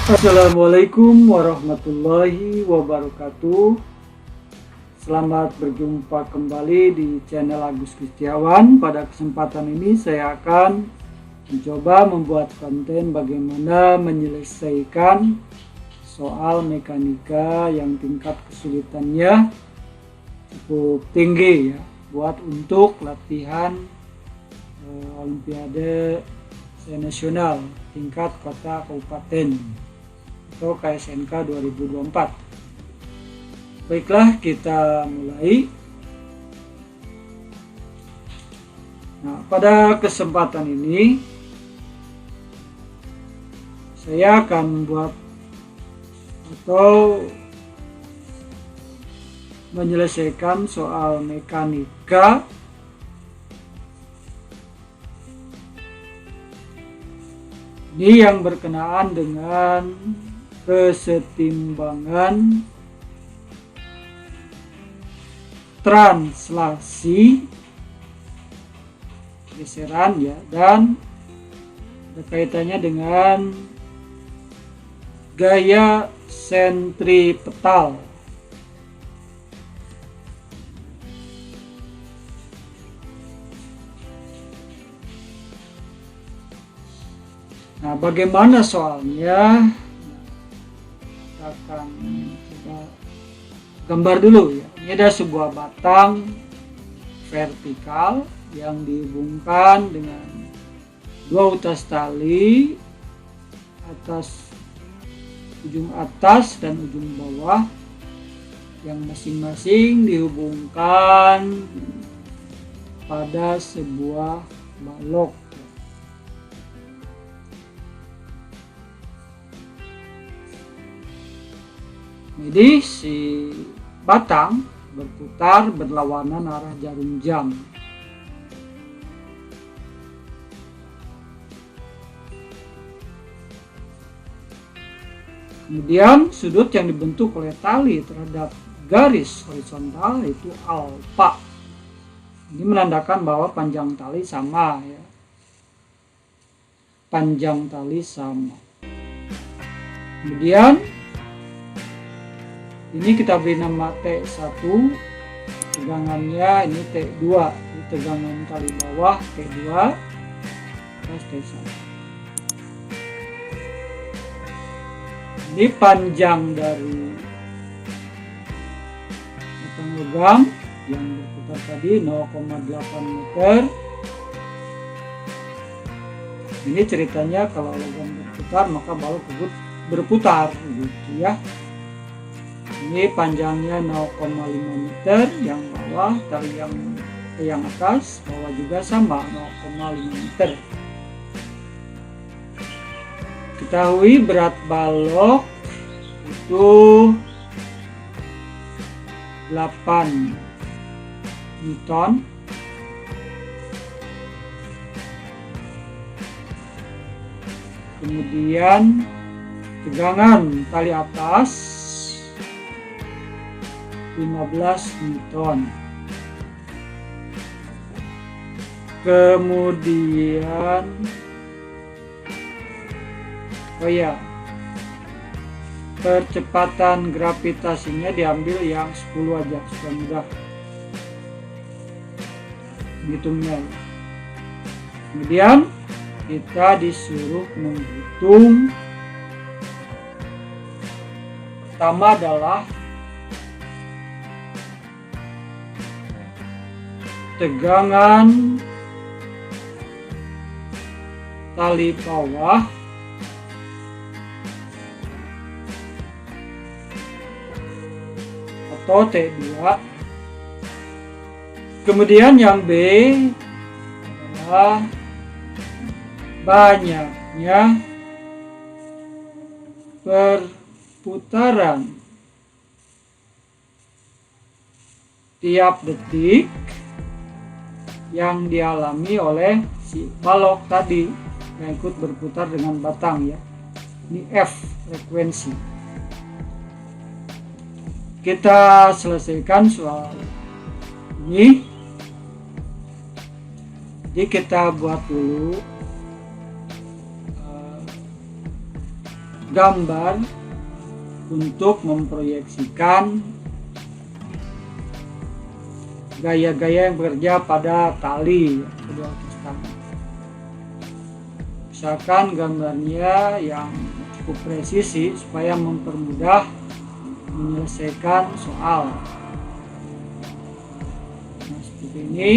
Assalamualaikum warahmatullahi wabarakatuh. Selamat berjumpa kembali di channel Agus Kristiawan. Pada kesempatan ini saya akan mencoba membuat konten bagaimana menyelesaikan soal mekanika yang tingkat kesulitannya cukup tinggi ya, buat untuk latihan Olimpiade nasional tingkat kota kabupaten atau KSNK 2024. Baiklah, kita mulai. Nah, pada kesempatan ini saya akan membuat atau menyelesaikan soal mekanika ini yang berkenaan dengan kesetimbangan translasi geseran ya, dan berkaitannya dengan gaya sentripetal. Nah, bagaimana soalnya? Kita akan coba gambar dulu ya. Ini ada sebuah batang vertikal yang dihubungkan dengan dua utas tali ujung atas dan ujung bawah yang masing-masing dihubungkan pada sebuah balok. Jadi si batang berputar berlawanan arah jarum jam. Kemudian sudut yang dibentuk oleh tali terhadap garis horizontal yaitu alfa. Ini menandakan bahwa panjang tali sama ya. Panjang tali sama. Kemudian ini kita beri nama T1, tegangannya ini T2, ini tegangan tali bawah T2 plus T1. Ini panjang dari batang logam yang berputar tadi 0,8 meter. Ini ceritanya kalau logam berputar maka balok berputar gitu ya. Ini panjangnya 0,5 meter, yang bawah tali yang atas bawah juga sama 0,5 meter. Ketahui berat balok itu 8 Newton. Kemudian tegangan tali atas 15 Newton. Kemudian percepatan gravitasinya diambil yang 10 aja supaya mudah menghitungnya. Kemudian kita disuruh menghitung, pertama adalah tegangan tali bawah atau T2. Kemudian yang B adalah banyaknya perputaran tiap detik yang dialami oleh si balok tadi yang ikut berputar dengan batang ya. Ini F frekuensi. Kita selesaikan soal ini. Jadi kita buat dulu gambar untuk memproyeksikan gaya-gaya yang bekerja pada tali kedua atas tali. Misalkan gambarnya yang cukup presisi supaya mempermudah menyelesaikan soal. Nah, seperti ini.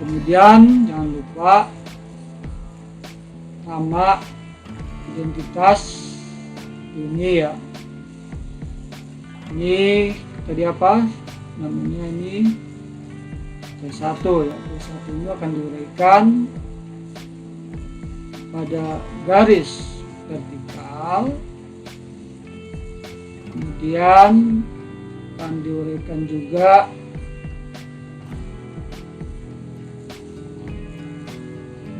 Kemudian jangan lupa nama identitas ini ya. Ini tadi apa namanya, ini T1 ya. T1 ini akan diuraikan pada garis vertikal, kemudian akan diuraikan juga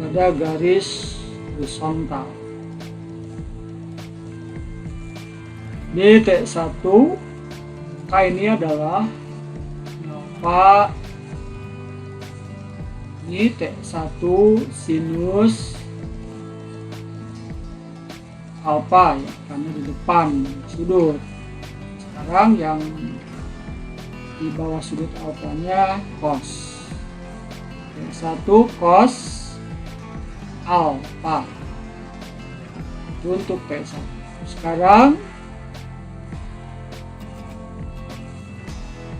pada garis horizontal. Di T1 K ini adalah alfa, ini T1 sinus alfa ya, karena di depan sudut. Sekarang yang di bawah sudut alfanya cos. T1 cos alfa itu untuk T1. Sekarang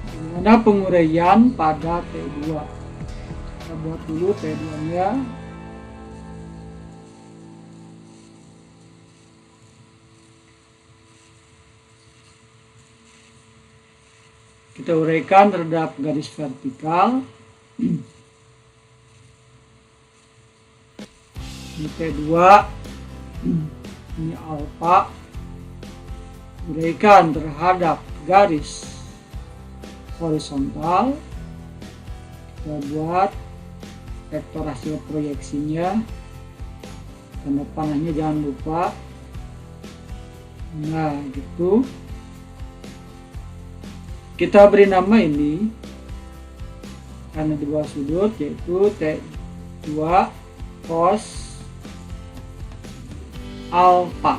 bagaimana penguraian pada T2? Kita buat dulu T2 nya. Kita uraikan terhadap garis vertikal. Ini T2, ini alfa, uraikan terhadap garis horizontal. Kita buat vektor hasil proyeksinya, tanda panahnya jangan lupa. Nah gitu, kita beri nama ini karena di bawah sudut, yaitu T2 cos alfa.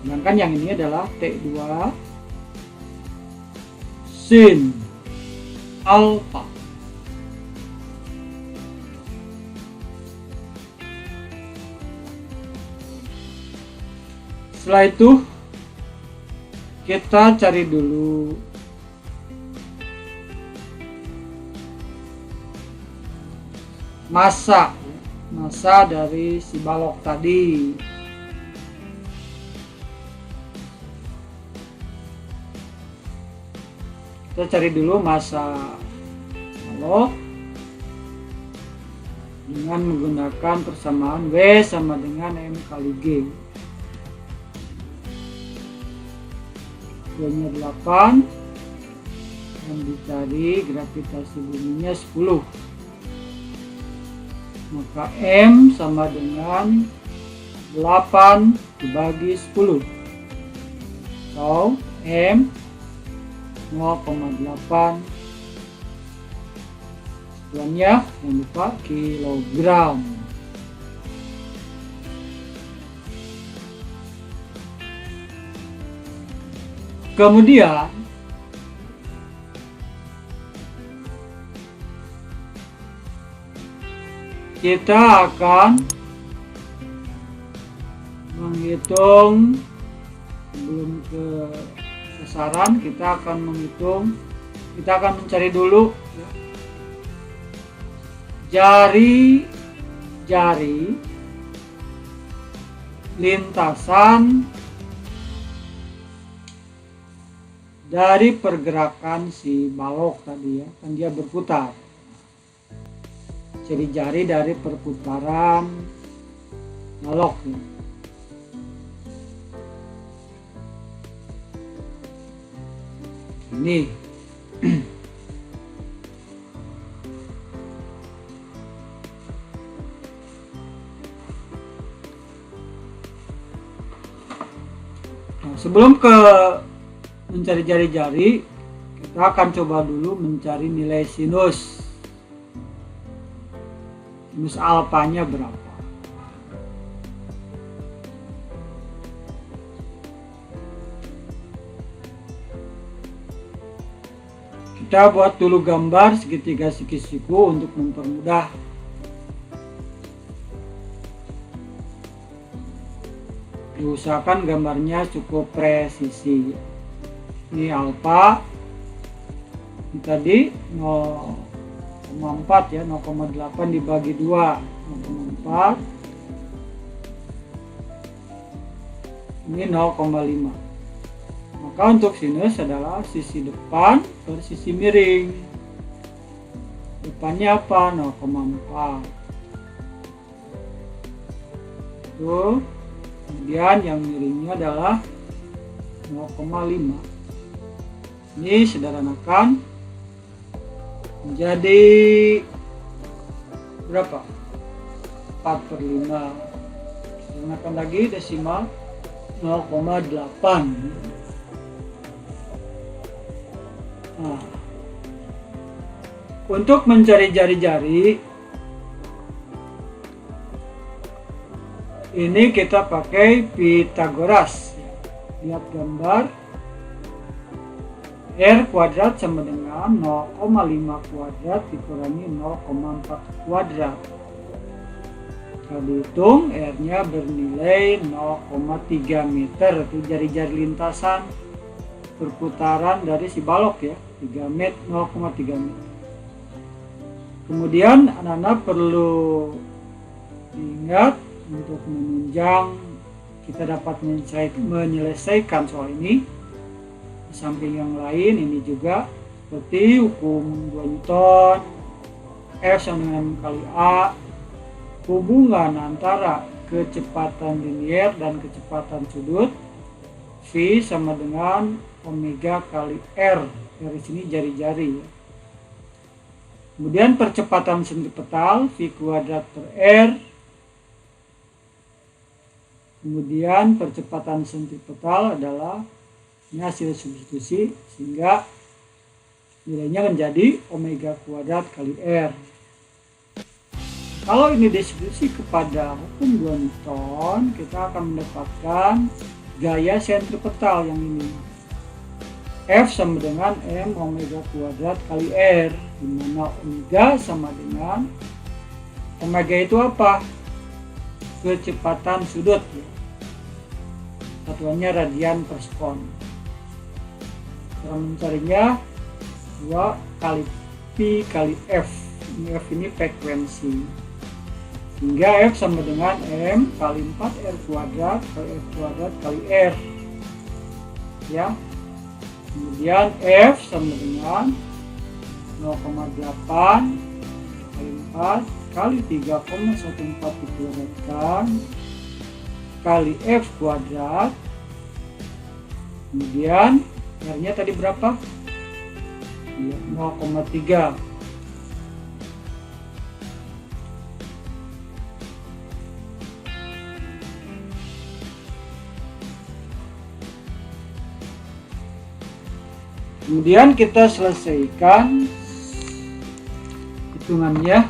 Sedangkan yang ini adalah T2 sin alfa. Setelah itu kita cari dulu massa dari si balok tadi. Kita cari dulu massa balok dengan menggunakan persamaan W sama dengan M kali G. W-nya 8 dan dicari gravitasi buminya 10. Maka M sama dengan 8 dibagi 10. So M 0,8, satuannya jangan lupa kilogram. Kemudian kita akan menghitung, sebelum ke sasaran kita akan menghitung, kita akan mencari dulu ya, jari-jari lintasan dari pergerakan si balok tadi ya, kan dia berputar. Jari-jari dari perputaran balok ya. Ini nah, sebelum ke mencari jari-jari, kita akan coba dulu mencari nilai sinus. Sinus alfanya berapa. Kita buat dulu gambar segitiga siki-siku untuk mempermudah. Diusahakan gambarnya cukup presisi. Ini alfa, ini tadi 0,4 ya, 0,8 dibagi 2, 0,4, ini 0,5. Maka untuk sinus adalah sisi depan per sisi miring. Depannya apa? 0,4. Tuh. Kemudian yang miringnya adalah 0,5. Ini sederhanakan menjadi berapa? 4/5. Sederhanakan lagi desimal 0,8. Nah, untuk mencari jari-jari ini kita pakai Pythagoras. Lihat gambar, R kuadrat sama dengan 0,5 kuadrat dikurangi 0,4 kuadrat. Kalau dihitung R nya bernilai 0,3 meter. Itu jari-jari lintasan perputaran dari si balok ya, 3 meter, 0,3 meter. Kemudian anak-anak perlu diingat untuk menunjang kita dapat menyelesaikan soal ini. Di samping yang lain ini juga seperti hukum 2 Newton, F sama dengan kali A, hubungan antara kecepatan linier dan kecepatan sudut, V sama dengan omega kali R. Dari sini jari-jari ya. Kemudian percepatan sentripetal V kuadrat per R. Kemudian percepatan sentripetal adalah ini hasil substitusi sehingga nilainya menjadi omega kuadrat kali R. Kalau ini disubstitusi kepada hukum 2 Newton, kita akan mendapatkan gaya sentripetal yang ini. F sama dengan M omega kuadrat kali R, di mana omega sama dengan omega itu apa? Kecepatan sudut ya. Satuannya radian per sekon. Cara mencarinya 2 kali Pi kali F. Ini F ini frekuensi. Sehingga F sama dengan M kali 4R kuadrat kali F kuadrat kali R. Ya. Kemudian F sama dengan 0,8 kali 4 kali 3,14 dikuadratkan kali F kuadrat. Kemudian R-nya tadi berapa? 0,3. Kemudian kita selesaikan hitungannya.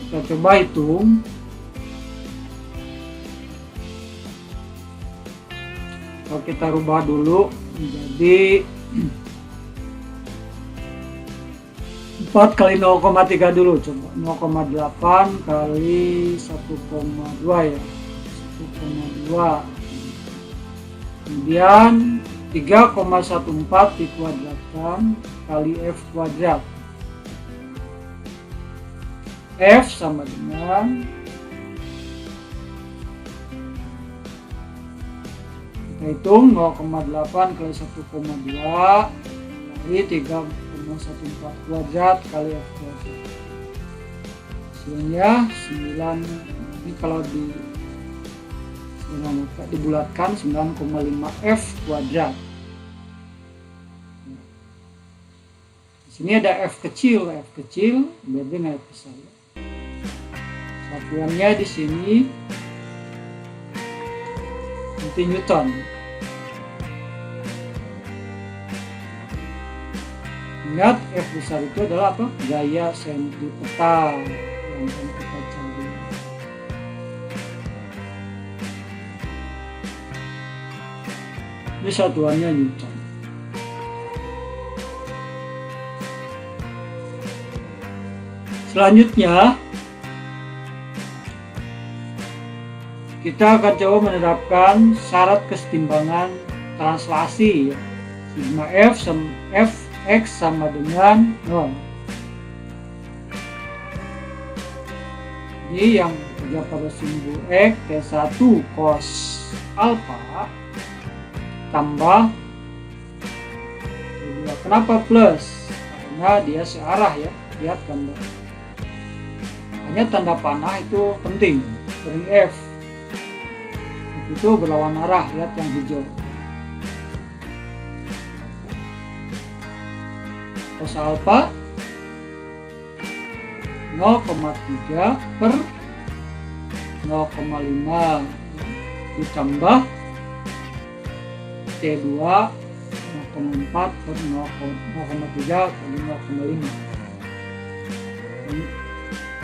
Kita coba hitung. Kalau kita rubah dulu menjadi 4 kali 0,3 dulu, coba 0,8 kali 1,2 ya, 1,2. Kemudian 3,14 dikuadratkan kali F kuadrat. F sama dengan, kita hitung 0,8 kali 1,2 kali 3,14 kuadrat kali F kuadrat. Hasilnya 9. Ini kalau dibulatkan 9,5 F kuadrat. Di sini ada F kecil berarti dengan F besar. Satuannya di sini nanti Newton. Ingat F besar itu adalah apa? Gaya sentripetal yang akan kita cari. Ini satuannya Newton. Selanjutnya kita akan coba menerapkan syarat kesetimbangan translasi ya. Sigma Fx sama dengan 0. Jadi yang kerja pada simbol X T1 cos alpha tambah T2. Kenapa plus? Karena dia searah ya. Lihat gambar. Hanya tanda panah itu penting. Sering F itu berlawan arah. Lihat yang hijau. Cos alpha 0,3 per 0,5 ditambah T2 0,4 per 0,3 kali 0,5.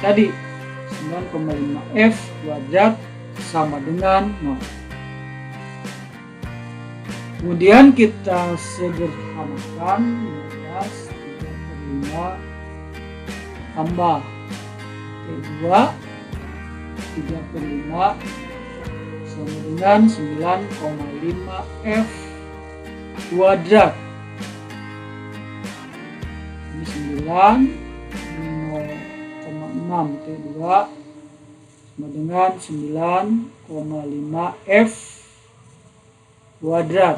Tadi 9,5 F kuadrat sama dengan 0. Kemudian kita sederhanakan 3/5 tambah T2 3/5 sama dengan 9,5 F kuadrat. Ini 9,6 T2 sama dengan 9,5 F kuadrat.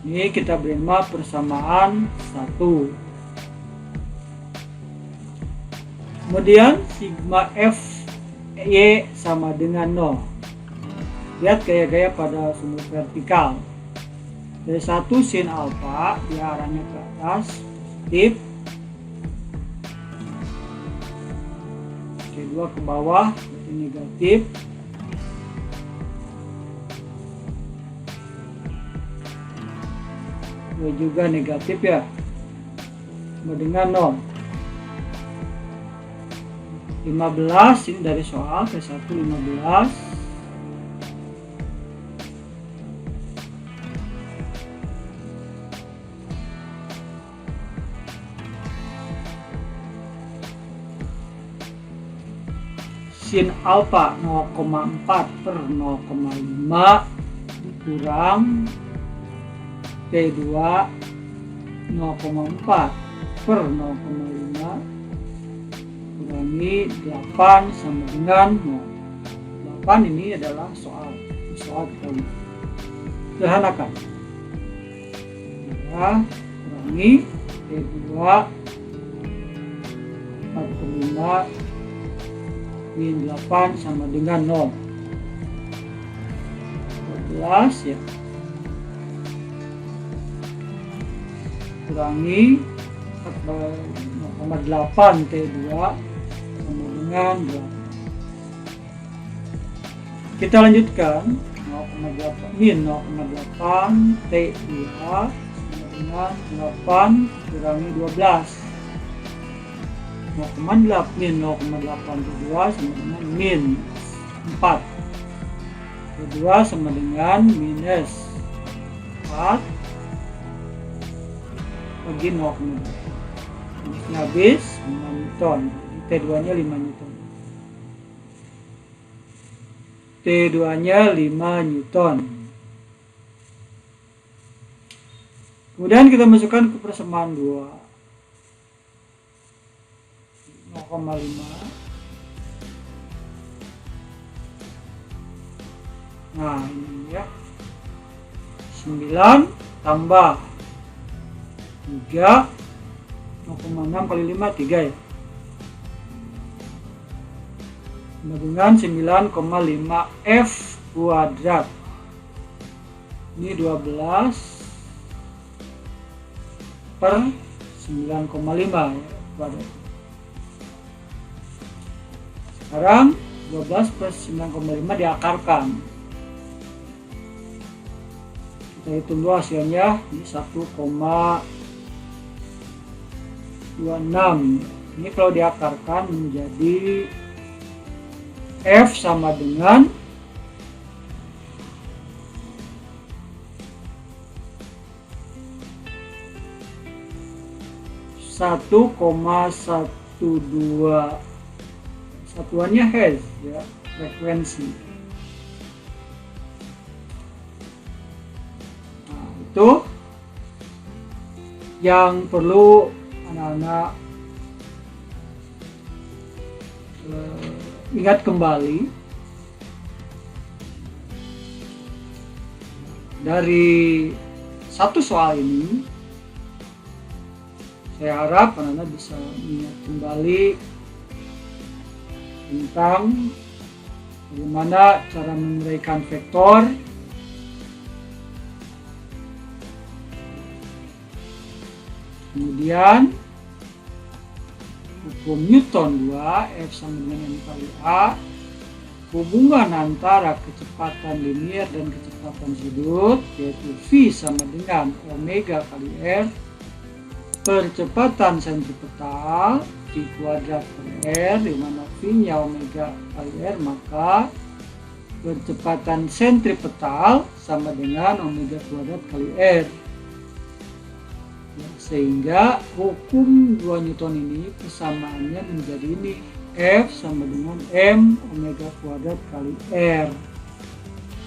Ini kita beri nama persamaan 1. Kemudian sigma F Y sama dengan 0. Lihat gaya-gaya pada sumber vertikal. Dari 1 sin alpha dia arahnya ke atas positif. T2 ke bawah berarti negatif. Juga negatif ya, sama dengan 0. 15 ini dari soal T1 15. Sin alpha 0,4 per 0,5 dikurang T2 0,4 per 0,5 kurangi 8 sama dengan 0. 8 ini adalah soal kita sederhanakan. Ya, kurangi T2 4/5 min 8 sama dengan 0. 12 ya. Kurangi 0,8 T2 sama dengan 8. Kita lanjutkan 0,8 min 0,8 T2 sama dengan 8 kurangi 12. 0,8 min 0,8 T2 sama dengan min 4. T2 sama dengan minus 4 bagi 0,8. Ini habis 5 Newton. T2 nya 5 Newton. T2 nya 5 Newton. Kemudian kita masukkan ke persamaan 2. 0,5. Nah ini ya, 9 tambah 3, 0,6 kali 5 3 ya, sama dengan 9,5 F kuadrat. Ini 12 per 9,5 ya, kuadrat. Sekarang 12 plus 9,5 diakarkan. Kita hitung dulu hasilnya, ini 1,26. Ini kalau diakarkan menjadi F sama dengan 1,12. Satuannya hertz ya, frekuensi. Nah, itu yang perlu anak-anak ingat kembali dari satu soal ini. Saya harap anak-anak bisa ingat kembali tentang bagaimana cara menguraikan vektor, kemudian hukum Newton 2, F sama dengan M kali A, hubungan antara kecepatan linier dan kecepatan sudut, yaitu V sama dengan omega kali R, percepatan sentripetal V kuadrat kali R, di mana V-nya omega kali R, maka percepatan sentripetal sama dengan omega kuadrat kali R. Ya, sehingga hukum 2 Newton ini persamaannya menjadi ini, F sama dengan M omega kuadrat kali R,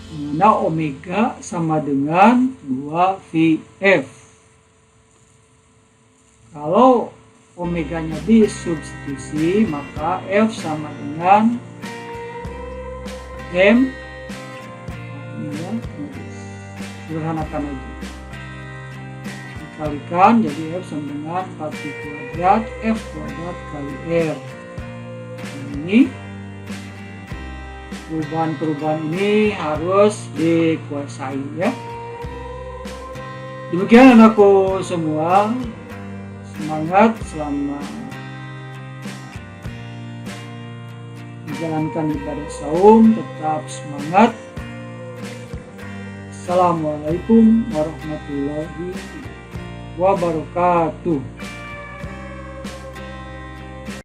di mana omega sama dengan 2VF. Kalau omeganya disubstitusi, maka F sama dengan M, ya, sederhanakan aja, dikalikan jadi F sama dengan 4 kuadrat F kuadrat kali R. Ini perubahan-perubahan ini harus dikuasai ya. Demikian anakku semua, semangat selama menjalankan ibadah saum, tetap semangat. Assalamualaikum warahmatullahi wabarakatuh.